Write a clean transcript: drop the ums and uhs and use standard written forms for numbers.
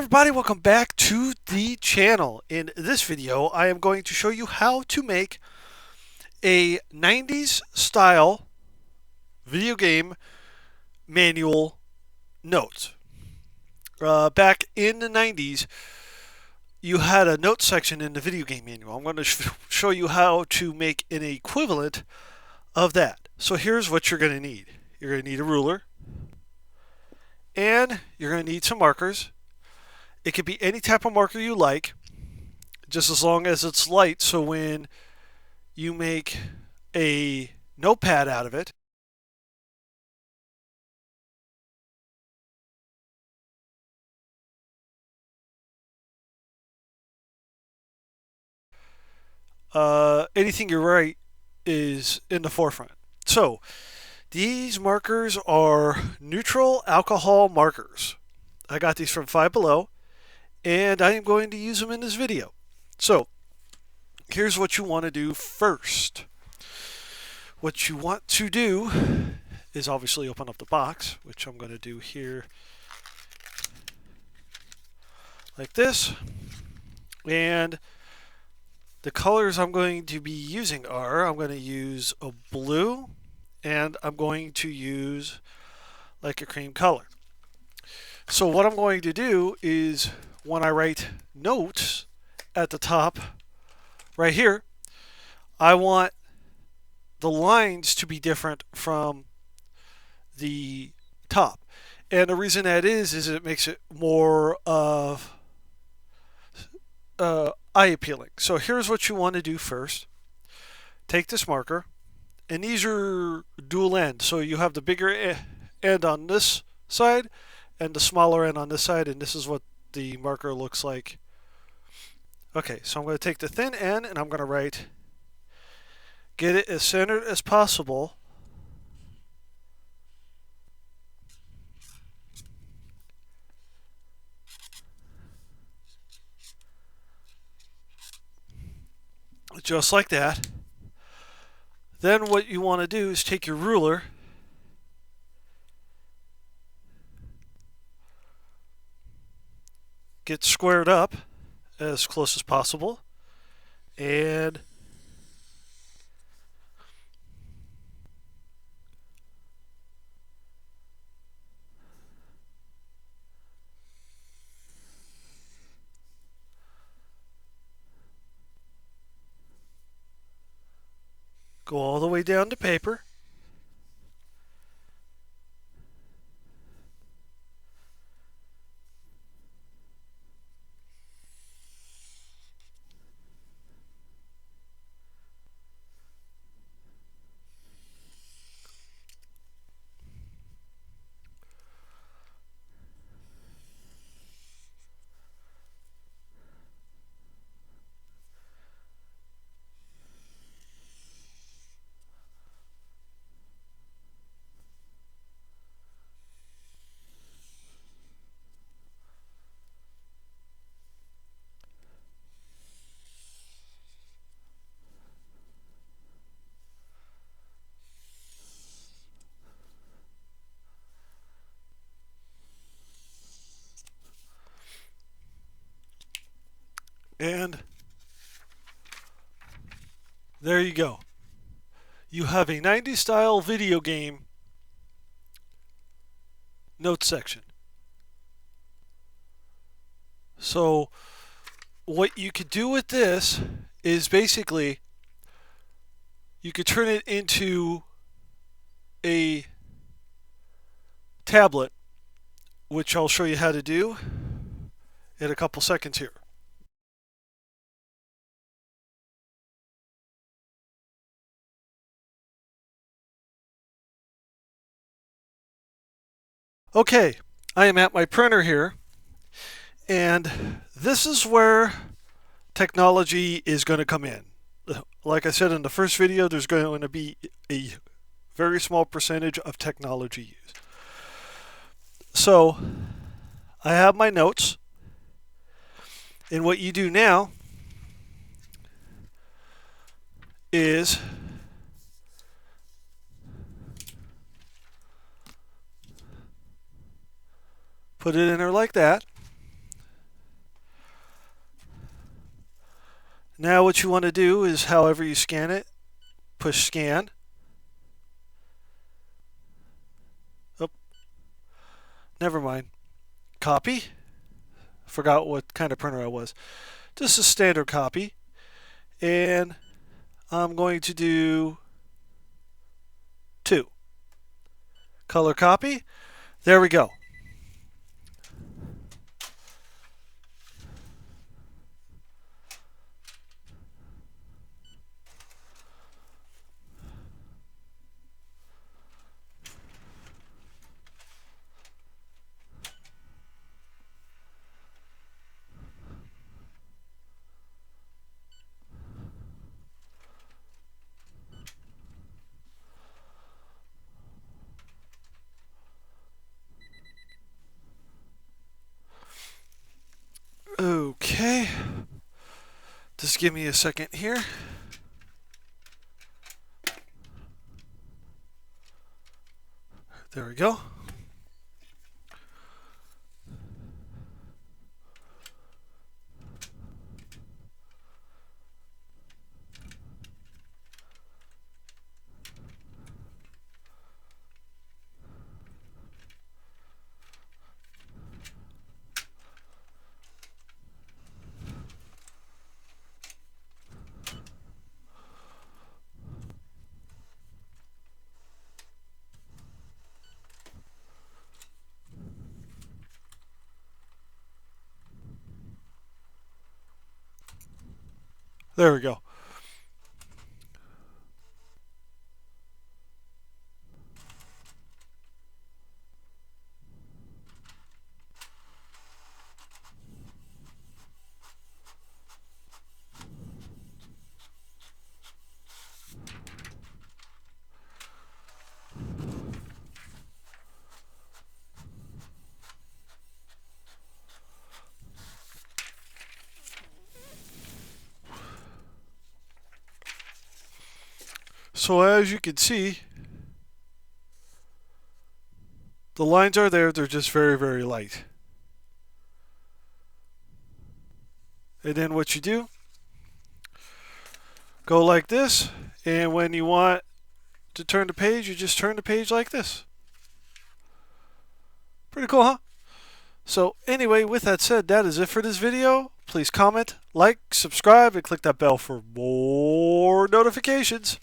everybody, welcome back to the channel. In this video, I am going to show you how to make a 90s style video game manual notes. Back in the 90s, you had a note section in the video game manual. I'm going to show you how to make an equivalent of that. So here's what you're going to need. You're going to need a ruler, and you're going to need some markers. It could be any type of marker you like, just as long as it's light, so when you make a notepad out of it, anything you write is in the forefront. So these markers are neutral alcohol markers. I got these from Five Below, and I am going to use them in this video. So here's what you want to do first. What you want to do is obviously open up the box, which I'm going to do here like this. And the colors I'm going to be using are, I'm going to use a blue, and I'm going to use like a cream color. So what I'm going to do is, when I write notes at the top right here, I want the lines to be different from the top. And the reason that is it makes it more of eye appealing. So here's what you want to do first. Take this marker, and these are dual end. So you have the bigger end on this side and the smaller end on this side, and this is what the marker looks like. Okay, so I'm going to take the thin end and I'm going to write, get it as centered as possible. Just like that. Then what you want to do is take your ruler get squared up as close as possible, and go all the way down to paper. And there you go. You have a 90s style video game notes section. So what you could do with this is basically you could turn it into a tablet, which I'll show you how to do in a couple seconds here. Okay, I am at my printer here, and this is where technology is going to come in. Like I said in the first video, there's going to be a very small percentage of technology used. So I have my notes, and what you do now is put it in there like that. Now what you want to do is however you scan it, push scan. Oh, never mind. Copy. Forgot what kind of printer I was. Just a standard copy. And I'm going to do 2. Color copy. There we go. Okay. Just give me a second here. There we go. There we go. So as you can see, the lines are there, they're just very, very light. And then what you do, go like this, and when you want to turn the page, you just turn the page like this. Pretty cool, huh? So anyway, with that said, that is it for this video. Please comment, like, subscribe, and click that bell for more notifications.